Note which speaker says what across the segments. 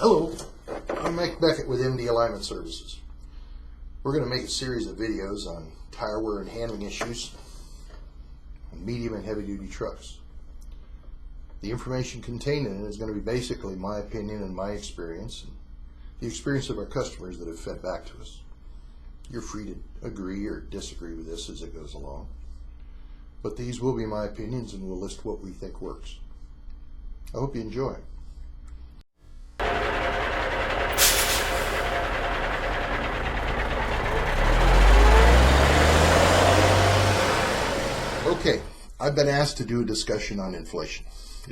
Speaker 1: Hello, I'm Mike Beckett with MD Alignment Services. We're going to make a series of videos on tire wear and handling issues on medium and heavy duty trucks. The information contained in it is going to be basically my opinion and my experience, and the experience of our customers that have fed back to us. You're free to agree or disagree with this as it goes along, but these will be my opinions and we'll list what we think works. I hope you enjoy. Okay, I've been asked to do a discussion on inflation,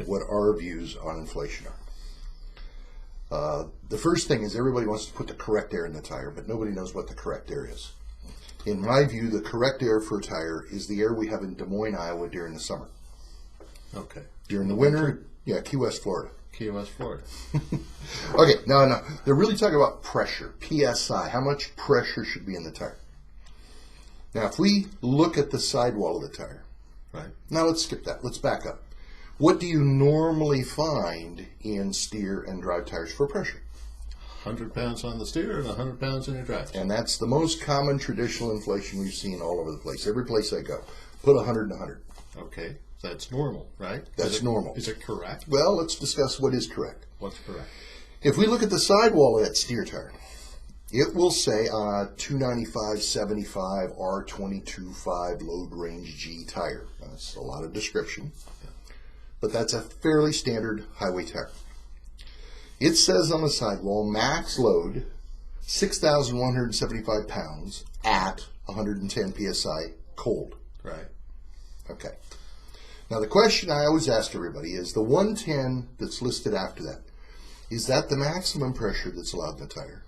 Speaker 1: what our views on inflation are. The first thing is everybody wants to put the correct air in the tire, but nobody knows what the correct air is. In my view, the correct air for a tire is the air we have in Des Moines, Iowa during the summer.
Speaker 2: Okay.
Speaker 1: During the winter, Key West, Florida.
Speaker 2: Key West, Florida.
Speaker 1: Okay, no. They're really talking about pressure, PSI. How much pressure should be in the tire? Now, if we look at the sidewall of the tire,
Speaker 2: right.
Speaker 1: Now let's skip that. Let's back up. What do you normally find in steer and drive tires for pressure?
Speaker 2: 100 pounds on the steer and 100 pounds in your drive.
Speaker 1: And that's the most common traditional inflation we've seen all over the place. Every place I go, put 100 and 100.
Speaker 2: Okay, that's normal, right?
Speaker 1: That's normal.
Speaker 2: Is it correct?
Speaker 1: Well, let's discuss what is correct.
Speaker 2: What's correct?
Speaker 1: If we look at the sidewall of that steer tire, it will say on a 295/75 R22.5 load range G tire. That's a lot of description, but that's a fairly standard highway tire. It says on the sidewall, max load 6,175 pounds at 110 PSI cold.
Speaker 2: Right.
Speaker 1: Okay. Now the question I always ask everybody is the 110 that's listed after that, is that the maximum pressure that's allowed in the tire?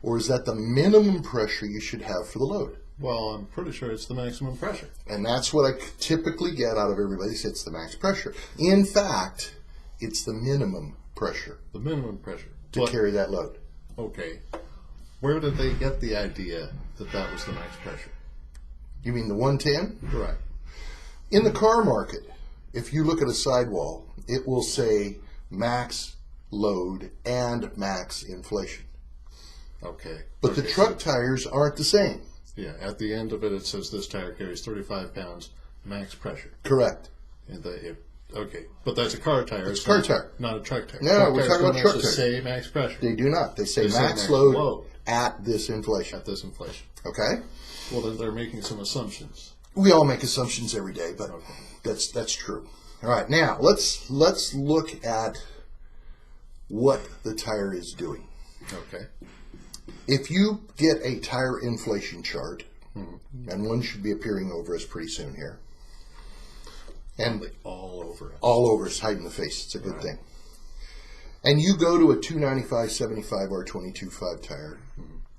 Speaker 1: Or is that the minimum pressure you should have for the load?
Speaker 2: Well, I'm pretty sure it's the maximum pressure.
Speaker 1: And that's what I typically get out of everybody. It's the max pressure. In fact, it's the minimum pressure.
Speaker 2: The minimum pressure.
Speaker 1: To carry that load.
Speaker 2: Okay. Where did they get the idea that that was the max pressure?
Speaker 1: You mean the 110?
Speaker 2: Correct.
Speaker 1: In the car market, if you look at a sidewall, it will say max load and max inflation.
Speaker 2: Okay.
Speaker 1: But the truck tires aren't the same.
Speaker 2: Yeah, at the end of it, it says this tire carries 35 pounds max pressure.
Speaker 1: Correct.
Speaker 2: And okay, but that's a car tire.
Speaker 1: It's a car tire.
Speaker 2: Not a truck tire.
Speaker 1: No, we're talking about truck tires.
Speaker 2: Say max pressure.
Speaker 1: They do not. They say max load at this inflation.
Speaker 2: At this inflation.
Speaker 1: Okay?
Speaker 2: Well, then they're making some assumptions.
Speaker 1: We all make assumptions every day, but okay. That's true. All right, now let's look at what the tire is doing.
Speaker 2: Okay.
Speaker 1: If you get a tire inflation chart, and one should be appearing over us pretty soon here, and
Speaker 2: all over us.
Speaker 1: All over us, hiding the face. It's a good thing. And you go to a 295/75 R22.5 tire,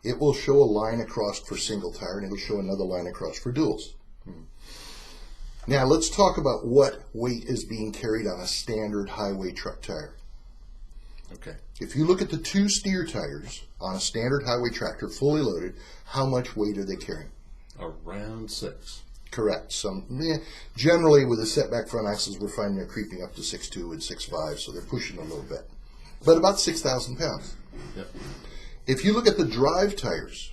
Speaker 1: it will show a line across for single tire, and it'll show another line across for duals. Now let's talk about what weight is being carried on a standard highway truck tire.
Speaker 2: Okay.
Speaker 1: If you look at the two steer tires on a standard highway tractor, fully loaded, how much weight are they carrying?
Speaker 2: Around 6.
Speaker 1: Correct. Generally, with the setback front axles, we're finding they're creeping up to 6.2 and 6.5, so they're pushing a little bit. But about 6,000 pounds.
Speaker 2: Yep.
Speaker 1: If you look at the drive tires,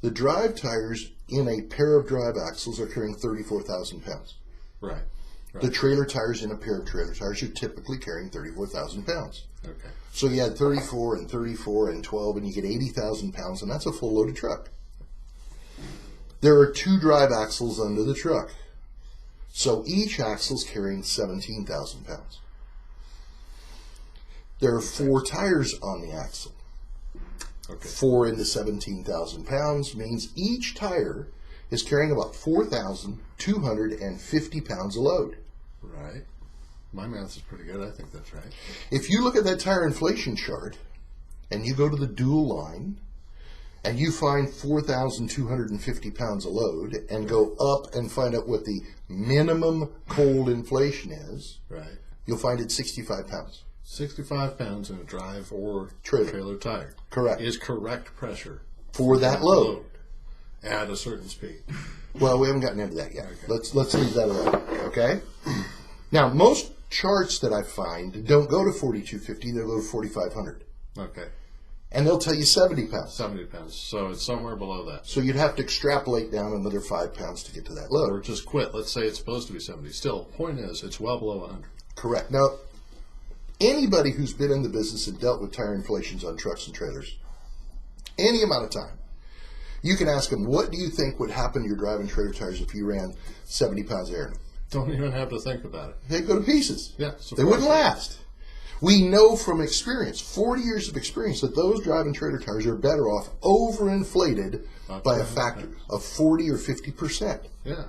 Speaker 1: the drive tires in a pair of drive axles are carrying 34,000 pounds.
Speaker 2: Right.
Speaker 1: The trailer tires in a pair of trailer tires are typically carrying 34,000 pounds.
Speaker 2: Okay.
Speaker 1: So you had 34 and 34 and 12, and you get 80,000 pounds, and that's a full loaded truck. There are two drive axles under the truck. So each axle is carrying 17,000 pounds. There are 4 tires on the axle.
Speaker 2: Okay.
Speaker 1: 4 into 17,000 pounds means each tire is carrying about 4,250 pounds of load.
Speaker 2: Right. My math is pretty good. I think that's right.
Speaker 1: If you look at that tire inflation chart and you go to the dual line and you find 4,250 pounds of load and go up and find out what the minimum cold inflation is,
Speaker 2: right,
Speaker 1: you'll find it's 65 pounds.
Speaker 2: 65 pounds in a drive or
Speaker 1: trailer
Speaker 2: tire.
Speaker 1: Correct.
Speaker 2: Is correct pressure
Speaker 1: for that load
Speaker 2: at a certain speed.
Speaker 1: Well, we haven't gotten into that yet.
Speaker 2: Okay.
Speaker 1: Let's leave that alone. Okay. Now, most charts that I find don't go to 4,250; they go to 4,500.
Speaker 2: Okay.
Speaker 1: And they'll tell you 70 pounds.
Speaker 2: 70 pounds. So it's somewhere below that.
Speaker 1: So you'd have to extrapolate down another 5 pounds to get to that load.
Speaker 2: Or just quit. Let's say it's supposed to be 70. Still, point is, it's well below 100.
Speaker 1: Correct. Now, anybody who's been in the business and dealt with tire inflations on trucks and trailers, any amount of time, you can ask them, what do you think would happen to your driving trailer tires if you ran 70 pounds of air in them?
Speaker 2: Don't even have to think about it.
Speaker 1: They'd go to pieces.
Speaker 2: Yeah.
Speaker 1: They wouldn't last. We know from experience, 40 years of experience, that those driving trailer tires are better off overinflated by a factor of 40 or 50%.
Speaker 2: Yeah.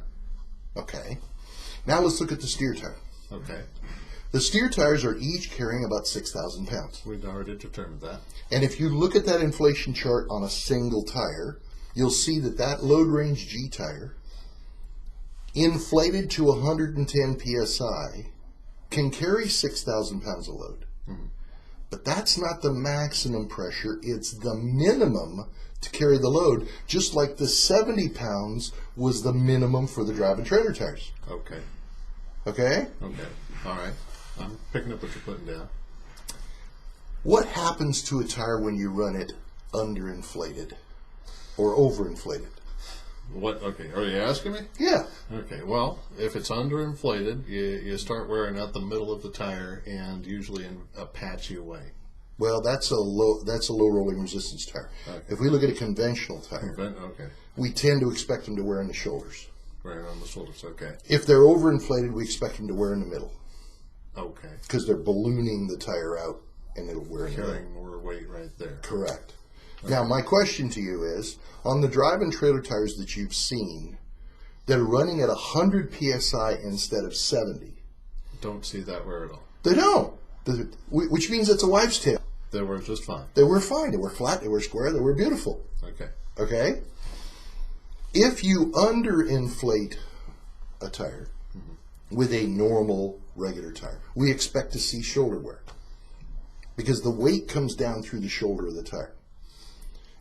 Speaker 1: Okay. Now let's look at the steer tire.
Speaker 2: Okay.
Speaker 1: The steer tires are each carrying about 6,000 pounds.
Speaker 2: We've already determined that.
Speaker 1: And if you look at that inflation chart on a single tire, you'll see that that load range G tire, inflated to 110 psi, can carry 6,000 pounds of load. But that's not the maximum pressure, it's the minimum to carry the load, just like the 70 pounds was the minimum for the driving trailer tires.
Speaker 2: Okay.
Speaker 1: Okay?
Speaker 2: Okay. All right. I'm picking up what you're putting down.
Speaker 1: What happens to a tire when you run it underinflated or overinflated?
Speaker 2: What? Okay. Are you asking me?
Speaker 1: Yeah.
Speaker 2: Okay. Well, if it's underinflated, you start wearing out the middle of the tire, and usually in a patchy way.
Speaker 1: Well, that's a low rolling resistance tire.
Speaker 2: Okay.
Speaker 1: If we look at a conventional tire,
Speaker 2: Okay.
Speaker 1: we tend to expect them to wear in the shoulders.
Speaker 2: Right on the shoulders. Okay.
Speaker 1: If they're overinflated, we expect them to wear in the middle
Speaker 2: Okay.
Speaker 1: because they're ballooning the tire out and it'll wear in the middle.
Speaker 2: Carrying more weight right there.
Speaker 1: Correct. Now, my question to you is, on the driving trailer tires that you've seen that are running at 100 psi instead of 70,
Speaker 2: Don't see that wear at all.
Speaker 1: they don't, which means it's a wives' tale.
Speaker 2: They were just fine.
Speaker 1: They were fine. They were flat. They were square. They were beautiful.
Speaker 2: Okay.
Speaker 1: Okay? If you underinflate a tire with a normal, regular tire, we expect to see shoulder wear because the weight comes down through the shoulder of the tire.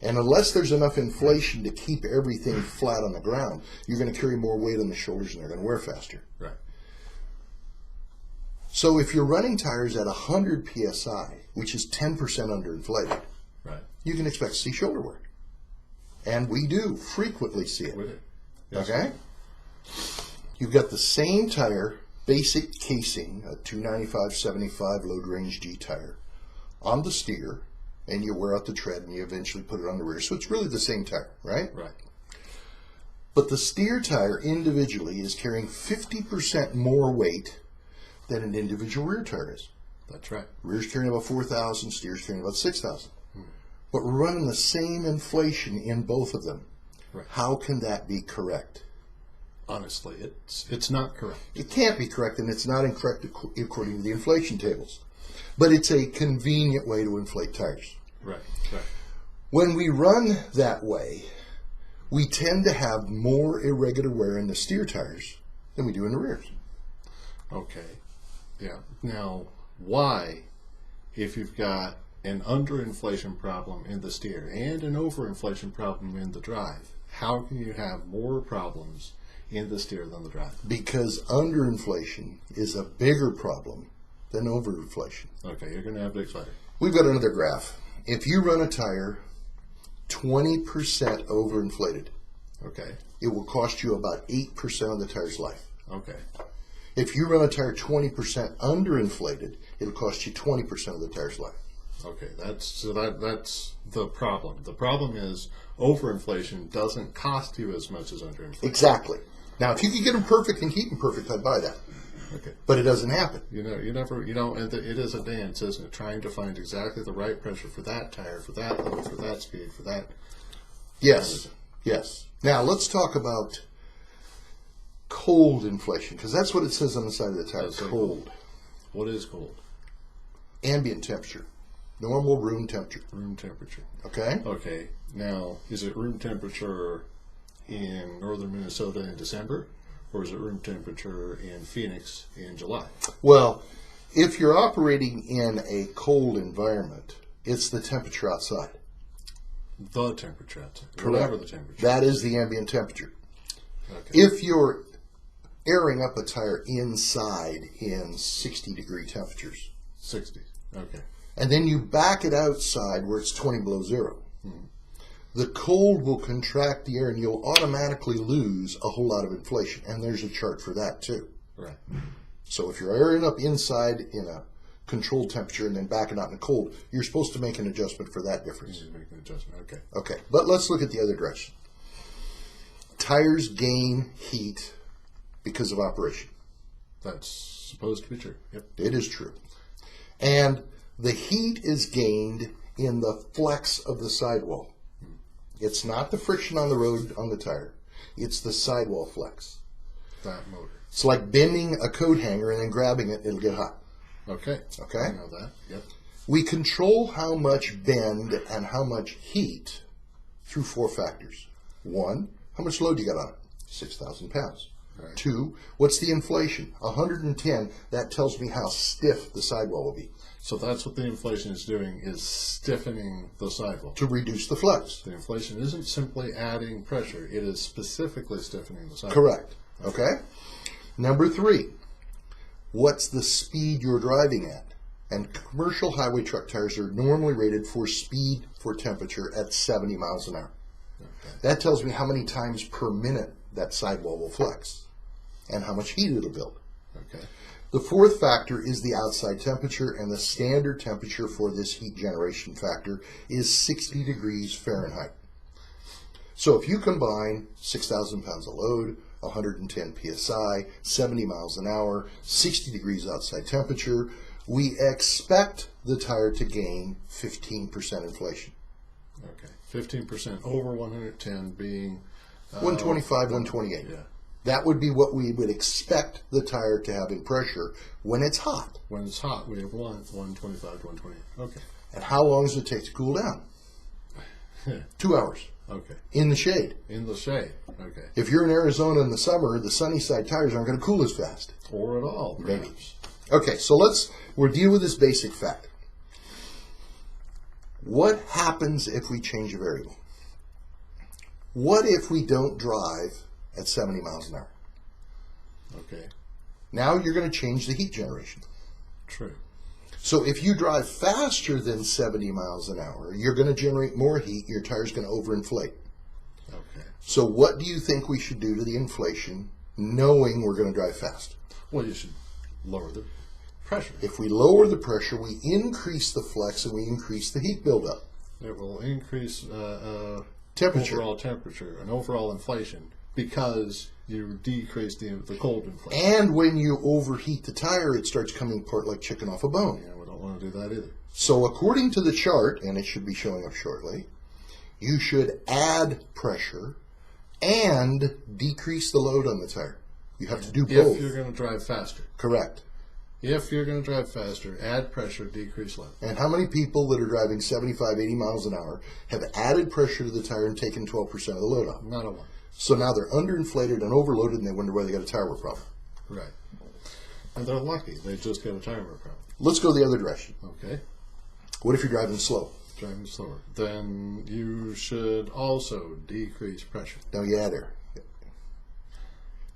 Speaker 1: And unless there's enough inflation to keep everything flat on the ground, you're going to carry more weight on the shoulders and they're going to wear faster.
Speaker 2: Right.
Speaker 1: So if you're running tires at 100 psi, which is 10% underinflated,
Speaker 2: Right.
Speaker 1: you can expect to see shoulder wear. And we do frequently see it.
Speaker 2: With it. Yes.
Speaker 1: Okay? You've got the same tire, basic casing, a 295/75 load range G tire, on the steer, and you wear out the tread and you eventually put it on the rear. So it's really the same tire, right?
Speaker 2: Right.
Speaker 1: But the steer tire individually is carrying 50% more weight than an individual rear tire is.
Speaker 2: That's right.
Speaker 1: Rear's carrying about 4,000, steer's carrying about 6,000. But we're running the same inflation in both of them.
Speaker 2: Right.
Speaker 1: How can that be correct?
Speaker 2: Honestly, it's not correct.
Speaker 1: It can't be correct, and it's not incorrect according to the inflation tables. But it's a convenient way to inflate tires.
Speaker 2: Right. Right.
Speaker 1: When we run that way, we tend to have more irregular wear in the steer tires than we do in the rears.
Speaker 2: Okay. Yeah. Now, why, if you've got an underinflation problem in the steer and an overinflation problem in the drive, how can you have more problems in the steer than the drive?
Speaker 1: Because underinflation is a bigger problem than overinflation.
Speaker 2: Okay, you're going to have to explain it.
Speaker 1: We've got another graph. If you run a tire 20% overinflated,
Speaker 2: Okay.
Speaker 1: it will cost you about 8% of the tire's life.
Speaker 2: Okay.
Speaker 1: If you run a tire 20% underinflated, it'll cost you 20% of the tire's life.
Speaker 2: Okay. That's the problem. The problem is overinflation doesn't cost you as much as underinflation.
Speaker 1: Exactly. Now, if you could get them perfect and keep them perfect, I'd buy that.
Speaker 2: Okay.
Speaker 1: But it doesn't happen.
Speaker 2: And it is a dance, isn't it? Trying to find exactly the right pressure for that tire, for that load, for that speed, for that.
Speaker 1: Yes. Yes. Now, let's talk about cold inflation, because that's what it says on the side of the tire.
Speaker 2: That's
Speaker 1: Cold.
Speaker 2: What is cold?
Speaker 1: Ambient temperature. Normal room temperature.
Speaker 2: Room temperature.
Speaker 1: Okay?
Speaker 2: Okay. Now, is it room temperature in northern Minnesota in December, or is it room temperature in Phoenix in July?
Speaker 1: Well, if you're operating in a cold environment, it's the temperature outside.
Speaker 2: The temperature outside.
Speaker 1: Correct.
Speaker 2: Whatever the temperature.
Speaker 1: That is the ambient temperature.
Speaker 2: Okay.
Speaker 1: If you're airing up a tire inside in 60-degree temperatures,
Speaker 2: 60. Okay.
Speaker 1: and then you back it outside where it's 20 below zero. The cold will contract the air and you'll automatically lose a whole lot of inflation. And there's a chart for that too.
Speaker 2: Right.
Speaker 1: So if you're airing up inside in a controlled temperature and then backing out in the cold, you're supposed to make an adjustment for that difference.
Speaker 2: You make an adjustment. Okay.
Speaker 1: Okay, but let's look at the other direction. Tires gain heat because of operation.
Speaker 2: That's supposed to be true. Yep.
Speaker 1: It is true. And the heat is gained in the flex of the sidewall. It's not the friction on the road on the tire. It's the sidewall flex.
Speaker 2: That motor.
Speaker 1: It's like bending a coat hanger and then grabbing it, it'll get hot.
Speaker 2: Okay.
Speaker 1: Okay?
Speaker 2: I know that. Yep.
Speaker 1: We control how much bend and how much heat through 4 factors. 1, how much load you got on it? 6,000 pounds.
Speaker 2: Right.
Speaker 1: 2, what's the inflation? 110. That tells me how stiff the sidewall will be.
Speaker 2: So that's what the inflation is doing, is stiffening the sidewall.
Speaker 1: To reduce the flex.
Speaker 2: The inflation isn't simply adding pressure, it is specifically stiffening the sidewall.
Speaker 1: Correct. Okay? Number 3, what's the speed you're driving at? And commercial highway truck tires are normally rated for speed for temperature at 70 miles an hour.
Speaker 2: Okay.
Speaker 1: That tells me how many times per minute that sidewall will flex and how much heat it'll build.
Speaker 2: Okay.
Speaker 1: The 4th factor is the outside temperature, and the standard temperature for this heat generation factor is 60 degrees Fahrenheit. So if you combine 6,000 pounds of load, 110 psi, 70 miles an hour, 60 degrees outside temperature, we expect the tire to gain 15% inflation.
Speaker 2: Okay. 15% over 110 being
Speaker 1: 125, 128.
Speaker 2: Yeah.
Speaker 1: That would be what we would expect the tire to have in pressure when it's hot.
Speaker 2: When it's hot, we have 125 to 120. Okay.
Speaker 1: And how long does it take to cool down? 2 hours
Speaker 2: Okay.
Speaker 1: in the shade.
Speaker 2: In the shade. Okay.
Speaker 1: If you're in Arizona in the summer, the sunny side tires aren't going to cool as fast.
Speaker 2: Or at all,
Speaker 1: Maybe.
Speaker 2: perhaps.
Speaker 1: Okay, so we'll deal with this basic fact. What happens if we change a variable? What if we don't drive at 70 miles an hour?
Speaker 2: Okay.
Speaker 1: Now you're going to change the heat generation.
Speaker 2: True.
Speaker 1: So if you drive faster than 70 miles an hour, you're going to generate more heat. Your tire's going to overinflate.
Speaker 2: Okay.
Speaker 1: So what do you think we should do to the inflation, knowing we're going to drive fast?
Speaker 2: Well, you should lower the pressure.
Speaker 1: If we lower the pressure, we increase the flex and we increase the heat buildup.
Speaker 2: It will increase
Speaker 1: Temperature.
Speaker 2: overall temperature and overall inflation because you decrease the cold inflation.
Speaker 1: And when you overheat the tire, it starts coming apart like chicken off a bone.
Speaker 2: Yeah, we don't want to do that either.
Speaker 1: So according to the chart, and it should be showing up shortly, you should add pressure and decrease the load on the tire. You have to do both.
Speaker 2: If you're going to drive faster.
Speaker 1: Correct.
Speaker 2: If you're going to drive faster, add pressure, decrease load.
Speaker 1: And how many people that are driving 75, 80 miles an hour have added pressure to the tire and taken 12% of the load off?
Speaker 2: Not a one.
Speaker 1: So now they're underinflated and overloaded, and they wonder why they got a tire wear problem.
Speaker 2: Right. And they're lucky. They just got a tire wear problem.
Speaker 1: Let's go the other direction.
Speaker 2: Okay.
Speaker 1: What if you're driving slow?
Speaker 2: Driving slower. Then you should also decrease pressure.
Speaker 1: No, you add air.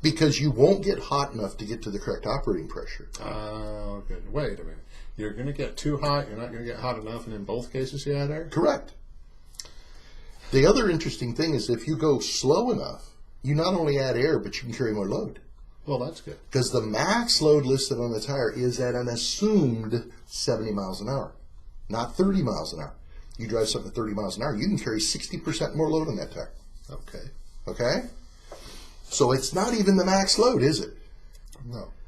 Speaker 1: Because you won't get hot enough to get to the correct operating pressure.
Speaker 2: Okay. Wait a minute. You're going to get too hot, you're not going to get hot enough, and in both cases you add air?
Speaker 1: Correct. The other interesting thing is if you go slow enough, you not only add air, but you can carry more load.
Speaker 2: Well, that's good.
Speaker 1: Because the max load listed on the tire is at an assumed 70 miles an hour, not 30 miles an hour. You drive something at 30 miles an hour, you can carry 60% more load on that tire.
Speaker 2: Okay.
Speaker 1: Okay? So it's not even the max load, is it?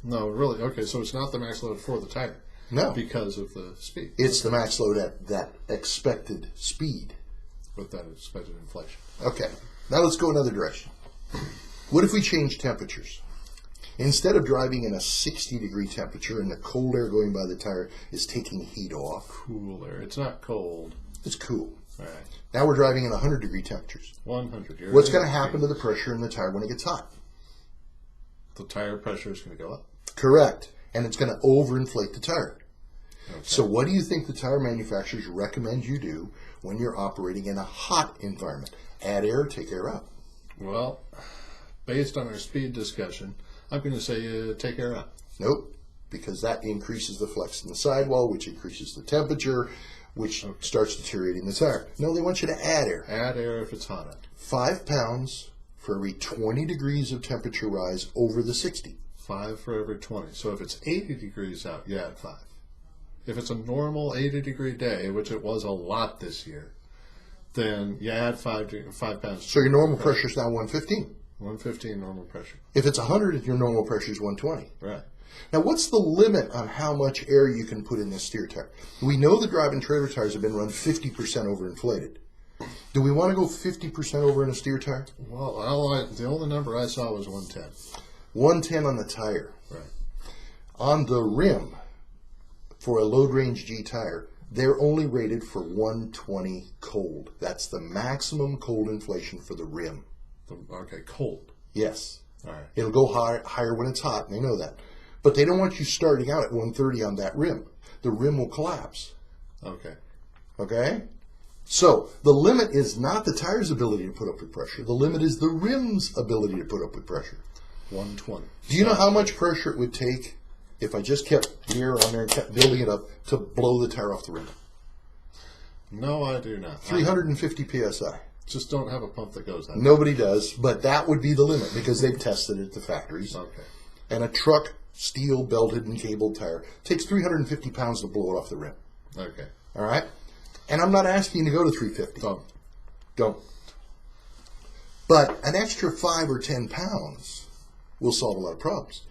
Speaker 2: No, really. Okay, so it's not the max load for the tire.
Speaker 1: No.
Speaker 2: Because of the speed.
Speaker 1: It's the max load at that expected speed.
Speaker 2: With that expected inflation.
Speaker 1: Okay, now let's go another direction. What if we change temperatures? Instead of driving in a 60-degree temperature and the cold air going by the tire is taking heat off,
Speaker 2: Cool air. It's not cold.
Speaker 1: it's cool.
Speaker 2: All right.
Speaker 1: Now we're driving in 100-degree temperatures.
Speaker 2: 100.
Speaker 1: What's going to happen to the pressure in the tire when it gets hot?
Speaker 2: The tire pressure is going to go up.
Speaker 1: Correct. And it's going to overinflate the tire.
Speaker 2: Okay.
Speaker 1: So what do you think the tire manufacturers recommend you do when you're operating in a hot environment? Add air, take air out.
Speaker 2: Well, based on our speed discussion, I'm going to say take air out.
Speaker 1: Nope. because that increases the flex in the sidewall, which increases the temperature, which starts deteriorating the tire. No, they want you to add air.
Speaker 2: Add air if it's hot out.
Speaker 1: 5 pounds for every 20 degrees of temperature rise over the 60.
Speaker 2: 5 for every 20. So if it's 80 degrees out, you add 5. If it's a normal 80-degree day, which it was a lot this year, then you add 5 pounds.
Speaker 1: So your normal pressure is now 115.
Speaker 2: 115 normal pressure.
Speaker 1: If it's 100, your normal pressure is 120.
Speaker 2: Right.
Speaker 1: Now, what's the limit on how much air you can put in this steer tire? We know the drive and trailer tires have been run 50% overinflated. Do we want to go 50% over in a steer tire?
Speaker 2: Well, the only number I saw was 110.
Speaker 1: 110 on the tire.
Speaker 2: Right.
Speaker 1: On the rim, for a load range G tire, they're only rated for 120 cold. That's the maximum cold inflation for the rim.
Speaker 2: Okay, cold.
Speaker 1: Yes.
Speaker 2: All right.
Speaker 1: It'll go higher when it's hot, and they know that. But they don't want you starting out at 130 on that rim. The rim will collapse.
Speaker 2: Okay.
Speaker 1: Okay? So the limit is not the tire's ability to put up with pressure. The limit is the rim's ability to put up with pressure.
Speaker 2: 120.
Speaker 1: Do you know how much pressure it would take if I just kept the air on there and kept building it up to blow the tire off the rim?
Speaker 2: No, I do not.
Speaker 1: 350 psi.
Speaker 2: Just don't have a pump that goes that.
Speaker 1: Nobody does, but that would be the limit because they've tested it at the factories.
Speaker 2: Okay.
Speaker 1: And a truck, steel, belted, and cabled tire takes 350 pounds to blow it off the rim.
Speaker 2: Okay.
Speaker 1: All right? And I'm not asking you to go to 350. Don't. But an extra 5 or 10 pounds will solve a lot of problems.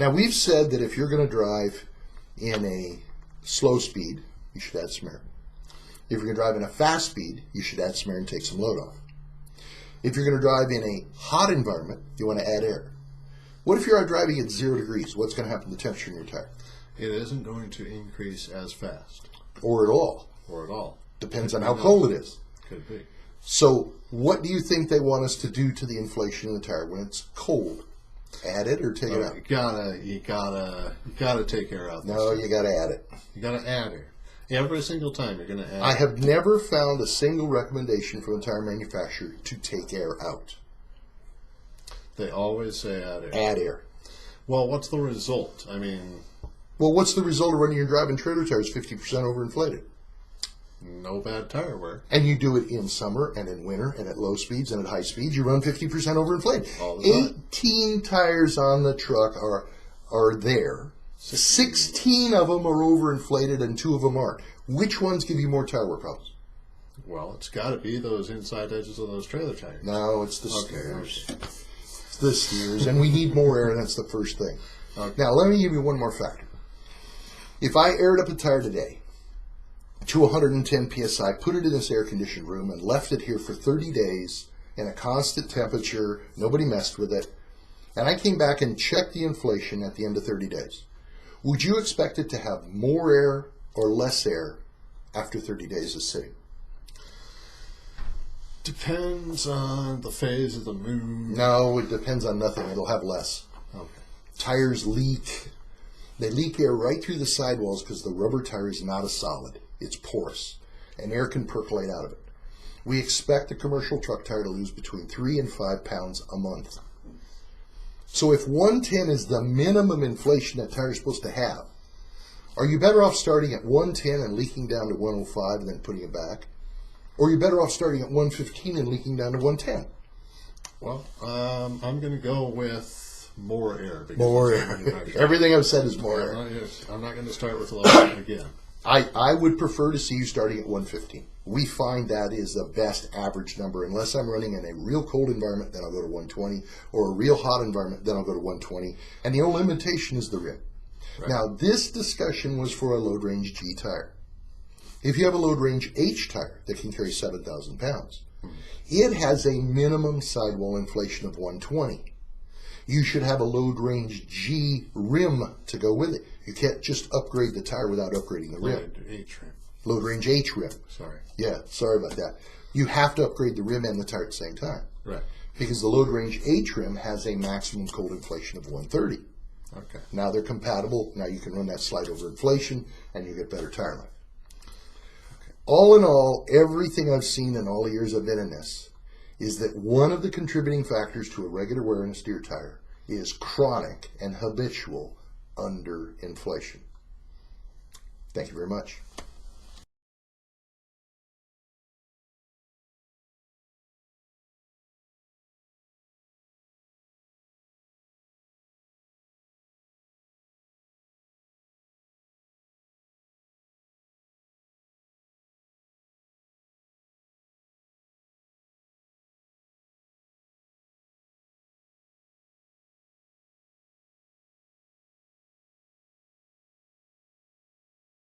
Speaker 1: Now, we've said that if you're going to drive in a slow speed, you should add some air. If you're going to drive in a fast speed, you should add some air and take some load off. If you're going to drive in a hot environment, you want to add air. What if you're driving at 0 degrees? What's going to happen to the temperature in your tire?
Speaker 2: It isn't going to increase as fast.
Speaker 1: Or at all.
Speaker 2: Or at all.
Speaker 1: Depends on how cold it is.
Speaker 2: Could be.
Speaker 1: So what do you think they want us to do to the inflation in the tire when it's cold? Add it or take it out?
Speaker 2: You gotta take air out.
Speaker 1: No, you got to add it.
Speaker 2: You gotta add air. Every single time you're gonna add.
Speaker 1: I have never found a single recommendation from a tire manufacturer to take air out.
Speaker 2: They always say add air.
Speaker 1: Add air.
Speaker 2: Well, what's the result? I mean,
Speaker 1: well, what's the result of running your driving trailer tires 50% overinflated?
Speaker 2: no bad tire wear.
Speaker 1: And you do it in summer and in winter and at low speeds and at high speeds. You run 50% overinflated.
Speaker 2: All the time.
Speaker 1: 18 tires on the truck are there. 16 of them are overinflated and 2 of them aren't. Which ones give you more tire wear problems?
Speaker 2: Well, it's got to be those inside edges of those trailer tires.
Speaker 1: No, it's the steers.
Speaker 2: Okay.
Speaker 1: It's the steers, and we need more air, and that's the first thing.
Speaker 2: Okay.
Speaker 1: Now, let me give you one more factor. If I aired up a tire today to 110 psi, put it in this air-conditioned room, and left it here for 30 days in a constant temperature, nobody messed with it, and I came back and checked the inflation at the end of 30 days, would you expect it to have more air or less air after 30 days of sitting?
Speaker 2: Depends on the phase of the moon.
Speaker 1: No, it depends on nothing. It'll have less.
Speaker 2: Okay.
Speaker 1: Tires leak. They leak air right through the sidewalls because the rubber tire is not a solid. It's porous, and air can percolate out of it. We expect a commercial truck tire to lose between 3 and 5 pounds a month. So if 110 is the minimum inflation that tire is supposed to have, are you better off starting at 110 and leaking down to 105 and then putting it back? Or are you better off starting at 115 and leaking down to 110?
Speaker 2: Well, I'm going to go with more air.
Speaker 1: More air. Everything I've said is more air.
Speaker 2: I'm not going to start with low again.
Speaker 1: I would prefer to see you starting at 115. We find that is the best average number. Unless I'm running in a real cold environment, then I'll go to 120. Or a real hot environment, then I'll go to 120. And the only limitation is the rim. Right. Now, this discussion was for a load range G tire. If you have a load range H tire that can carry 7,000 pounds, it has a minimum sidewall inflation of 120. You should have a load range G rim to go with it. You can't just upgrade the tire without upgrading the rim.
Speaker 2: H rim.
Speaker 1: Load range H rim.
Speaker 2: Sorry.
Speaker 1: Yeah, sorry about that. You have to upgrade the rim and the tire at the same time.
Speaker 2: Right.
Speaker 1: Because the load range H rim has a maximum cold inflation of 130.
Speaker 2: Okay.
Speaker 1: Now they're compatible. Now you can run that slight over inflation and you get better tire life. Okay. All in all, everything I've seen in all the years I've been in this is that one of the contributing factors to irregular wear in a steer tire is chronic and habitual under inflation. Thank you very much.